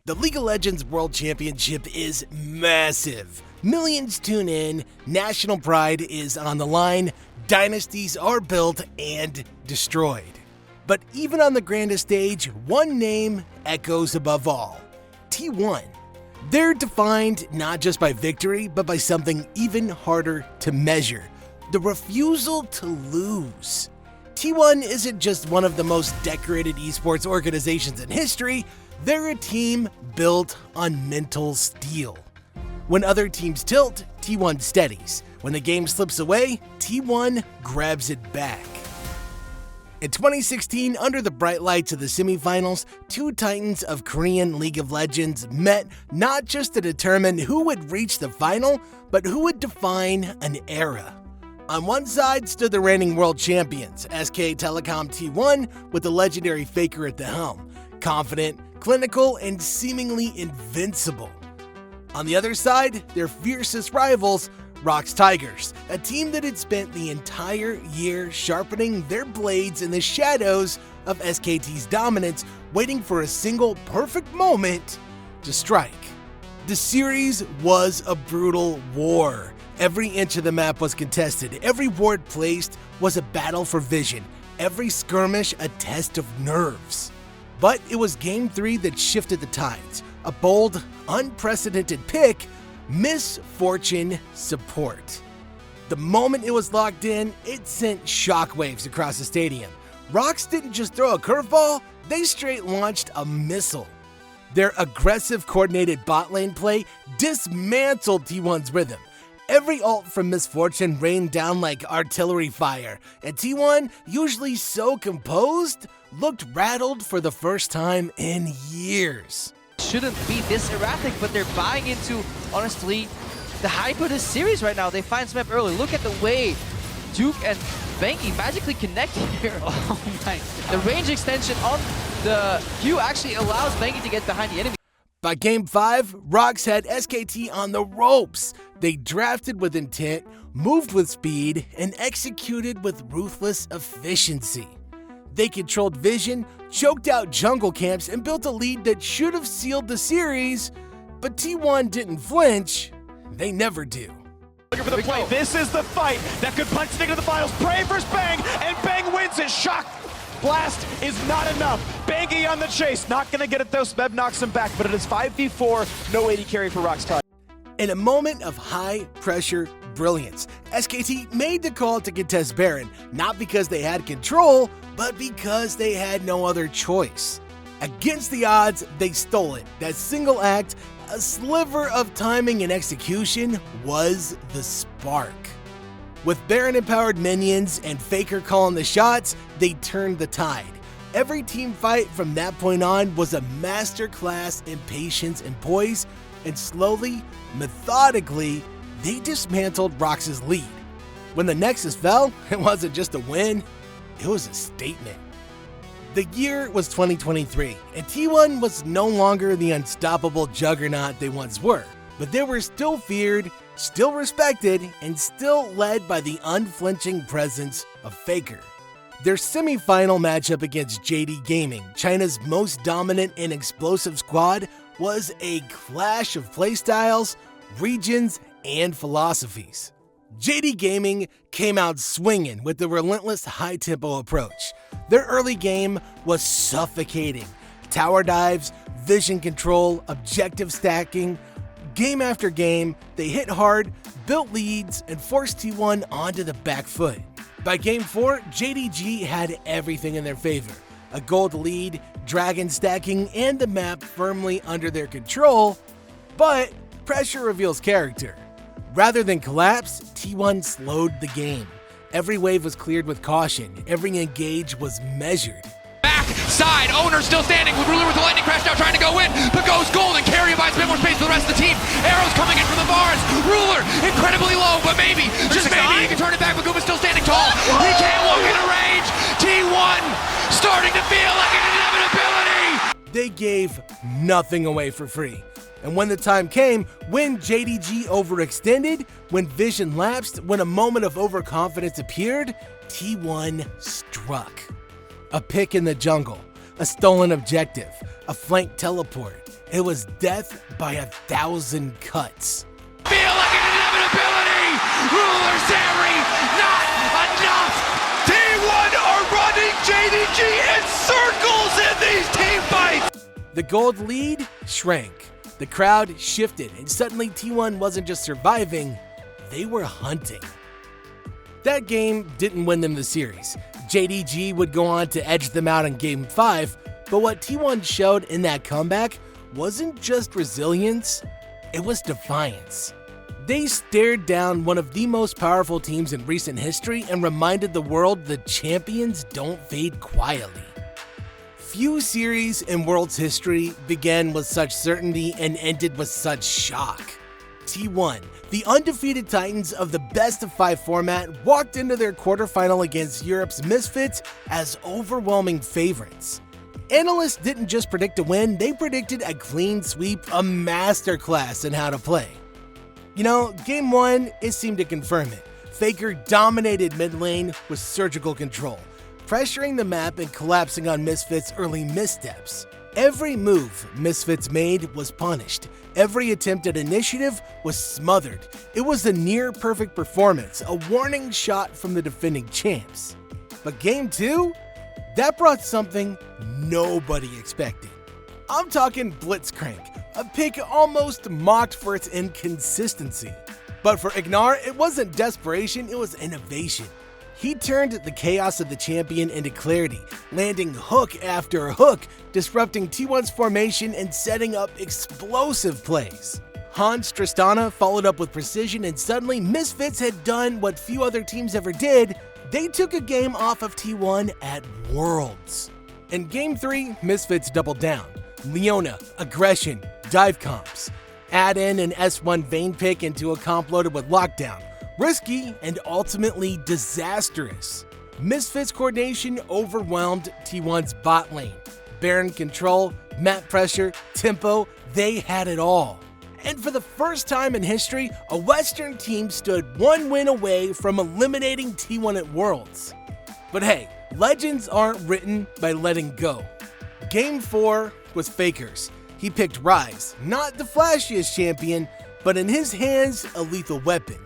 The League of Legends World Championship is massive. Millions tune in, national pride is on the line, dynasties are built and destroyed. But even on the grandest stage, one name echoes above all: T1. They're defined not just by victory, but by something even harder to measure: the refusal to lose. T1 isn't just one of the most decorated esports organizations in history, they're a team built on mental steel. When other teams tilt, T1 steadies. When the game slips away, T1 grabs it back. In 2016, under the bright lights of the semifinals, two titans of Korean League of Legends met not just to determine who would reach the final, but who would define an era. On one side stood the reigning world champions, SK Telecom T1, with the legendary Faker at the helm, confident, clinical, and seemingly invincible. On the other side, their fiercest rivals, ROX Tigers, a team that had spent the entire year sharpening their blades in the shadows of SKT's dominance, waiting for a single perfect moment to strike. The series was a brutal war. Every inch of the map was contested, every ward placed was a battle for vision, every skirmish a test of nerves. But it was Game 3 that shifted the tides. A bold, unprecedented pick: Misfortune Support. The moment it was locked in, it sent shockwaves across the stadium. ROX didn't just throw a curveball, they straight launched a missile. Their aggressive, coordinated bot lane play dismantled T1's rhythm. Every ult from Misfortune rained down like artillery fire, and T1, usually so composed, looked rattled for the first time in years. Shouldn't be this erratic, but they're buying into, honestly, the hype of this series right now. They find some map early. Look at the way Duke and Banky magically connect here. Oh my. The range extension on the Q actually allows Banky to get behind the enemy. By Game 5, ROX had SKT on the ropes. They drafted with intent, moved with speed, and executed with ruthless efficiency. They controlled vision, choked out jungle camps, and built a lead that should have sealed the series, but T1 didn't flinch. They never do. Looking for the play. This is the fight that could punch it into the finals. Pray versus Bang, and Bang wins it. Shock blast is not enough. Bangy on the chase. Not going to get it though. Smeb knocks him back, but it is 5v4. No AD carry for ROX Tigers. In a moment of high-pressure brilliance, SKT made the call to contest Baron, not because they had control, but because they had no other choice. Against the odds, they stole it. That single act, a sliver of timing and execution, was the spark. With Baron-empowered minions and Faker calling the shots, they turned the tide. Every team fight from that point on was a masterclass in patience and poise, and slowly, methodically, they dismantled ROX's lead. When the Nexus fell, it wasn't just a win, it was a statement. The year was 2023, and T1 was no longer the unstoppable juggernaut they once were, but they were still feared, still respected, and still led by the unflinching presence of Faker. Their semi-final matchup against JD Gaming, China's most dominant and explosive squad, was a clash of playstyles, regions, and philosophies. JD Gaming came out swinging with the relentless high-tempo approach. Their early game was suffocating. Tower dives, vision control, objective stacking. Game after game, they hit hard, built leads, and forced T1 onto the back foot. By Game 4, JDG had everything in their favor: a gold lead, dragon stacking, and the map firmly under their control, but pressure reveals character. Rather than collapse, T1 slowed the game. Every wave was cleared with caution, every engage was measured. Back side, Owner still standing with Ruler with the lightning crash now trying to go in, but goes gold and Carry buys a bit more space for the rest of the team. Arrows coming in from the bars. Ruler incredibly low, but maybe, just maybe, he can turn it back, but Guma's still standing tall. He can't walk into range. T1 starting to feel like an inevitability. They gave nothing away for free. And when the time came, when JDG overextended, when vision lapsed, when a moment of overconfidence appeared, T1 struck. A pick in the jungle, a stolen objective, a flank teleport. It was death by 1,000 cuts. Feel like an inevitability! Ruler Zeri, not enough! T1 are running JDG in circles in these team fights! The gold lead shrank. The crowd shifted, and suddenly T1 wasn't just surviving, they were hunting. That game didn't win them the series. JDG would go on to edge them out in Game 5, but what T1 showed in that comeback wasn't just resilience, it was defiance. They stared down one of the most powerful teams in recent history and reminded the world the champions don't fade quietly. Few series in World's history began with such certainty and ended with such shock. T1, the undefeated Titans of the best-of-5 format, walked into their quarterfinal against Europe's Misfits as overwhelming favorites. Analysts didn't just predict a win, they predicted a clean sweep, a masterclass in how to play. You know, Game 1, it seemed to confirm it. Faker dominated mid lane with surgical control, pressuring the map and collapsing on Misfits' early missteps. Every move Misfits made was punished. Every attempt at initiative was smothered. It was a near-perfect performance, a warning shot from the defending champs. But Game 2? That brought something nobody expected. I'm talking Blitzcrank, a pick almost mocked for its inconsistency. But for Ignar, it wasn't desperation, it was innovation. He turned the chaos of the champion into clarity, landing hook after hook, disrupting T1's formation and setting up explosive plays. Hans Tristana followed up with precision, and suddenly Misfits had done what few other teams ever did. They took a game off of T1 at Worlds. In Game 3, Misfits doubled down. Leona, aggression, dive comps. Add in an S1 Vayne pick into a comp loaded with lockdown. Risky and ultimately disastrous. Misfits coordination overwhelmed T1's bot lane. Baron control, map pressure, tempo, they had it all. And for the first time in history, a Western team stood one win away from eliminating T1 at Worlds. But hey, legends aren't written by letting go. Game 4 was Faker's. He picked Ryze, not the flashiest champion, but in his hands, a lethal weapon.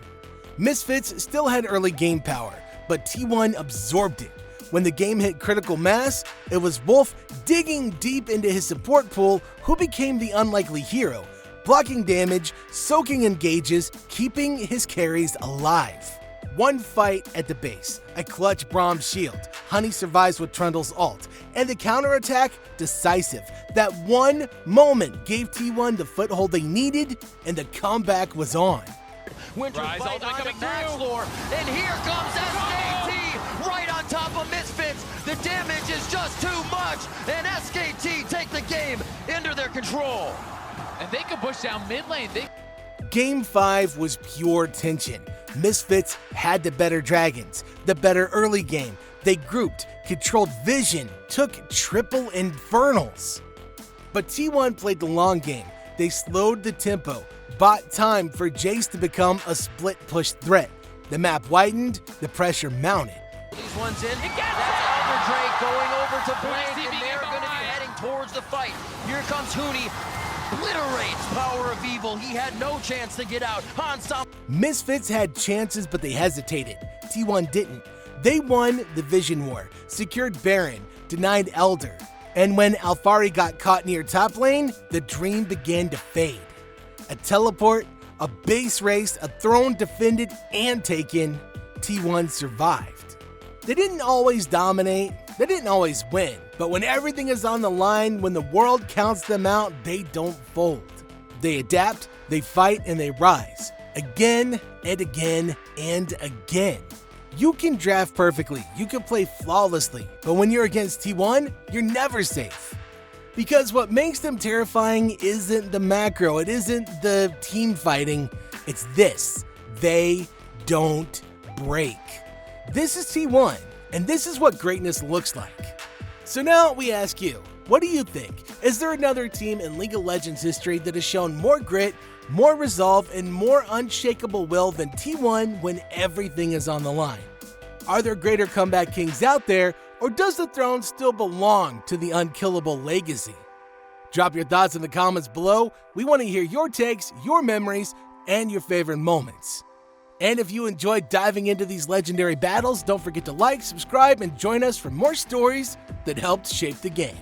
Misfits still had early game power, but T1 absorbed it. When the game hit critical mass, it was Wolf digging deep into his support pool, who became the unlikely hero, blocking damage, soaking engages, keeping his carries alive. One fight at the base, a clutch Braum shield, Honey survives with Trundle's ult, and the counterattack decisive. That one moment gave T1 the foothold they needed, and the comeback was on. Winter Ryze fight ultimate on coming the max through. floor, and here comes SKT right on top of Misfits. The damage is just too much, and SKT take the game into their control. And they can push down mid lane. Game 5 was pure tension. Misfits had the better dragons, the better early game. They grouped, controlled vision, took triple infernals. But T1 played the long game. They slowed the tempo, bought time for Jace to become a split push threat. The map widened, the pressure mounted. These ones in. That's Elder Drake going over to Blake, Hooney and they're going to be heading towards the fight. Here comes Hooney. Obliterates Power of Evil. He had no chance to get out. Hans Misfits had chances, but they hesitated. T1 didn't. They won the Vision War, secured Baron, denied Elder. And when Alphari got caught near top lane, the dream began to fade. A teleport, a base race, a throne defended and taken, T1 survived. They didn't always dominate, they didn't always win, but when everything is on the line, when the world counts them out, they don't fold. They adapt, they fight, and they rise. Again and again and again. You can draft perfectly, you can play flawlessly, but when you're against T1, you're never safe. Because what makes them terrifying isn't the macro, it isn't the team fighting, it's this. They don't break. This is T1, and this is what greatness looks like. So now we ask you, what do you think? Is there another team in League of Legends history that has shown more grit, more resolve, and more unshakable will than T1 when everything is on the line? Are there greater comeback kings out there, or does the throne still belong to the unkillable legacy? Drop your thoughts in the comments below. We want to hear your takes, your memories, and your favorite moments. And if you enjoyed diving into these legendary battles, don't forget to like, subscribe, and join us for more stories that helped shape the game.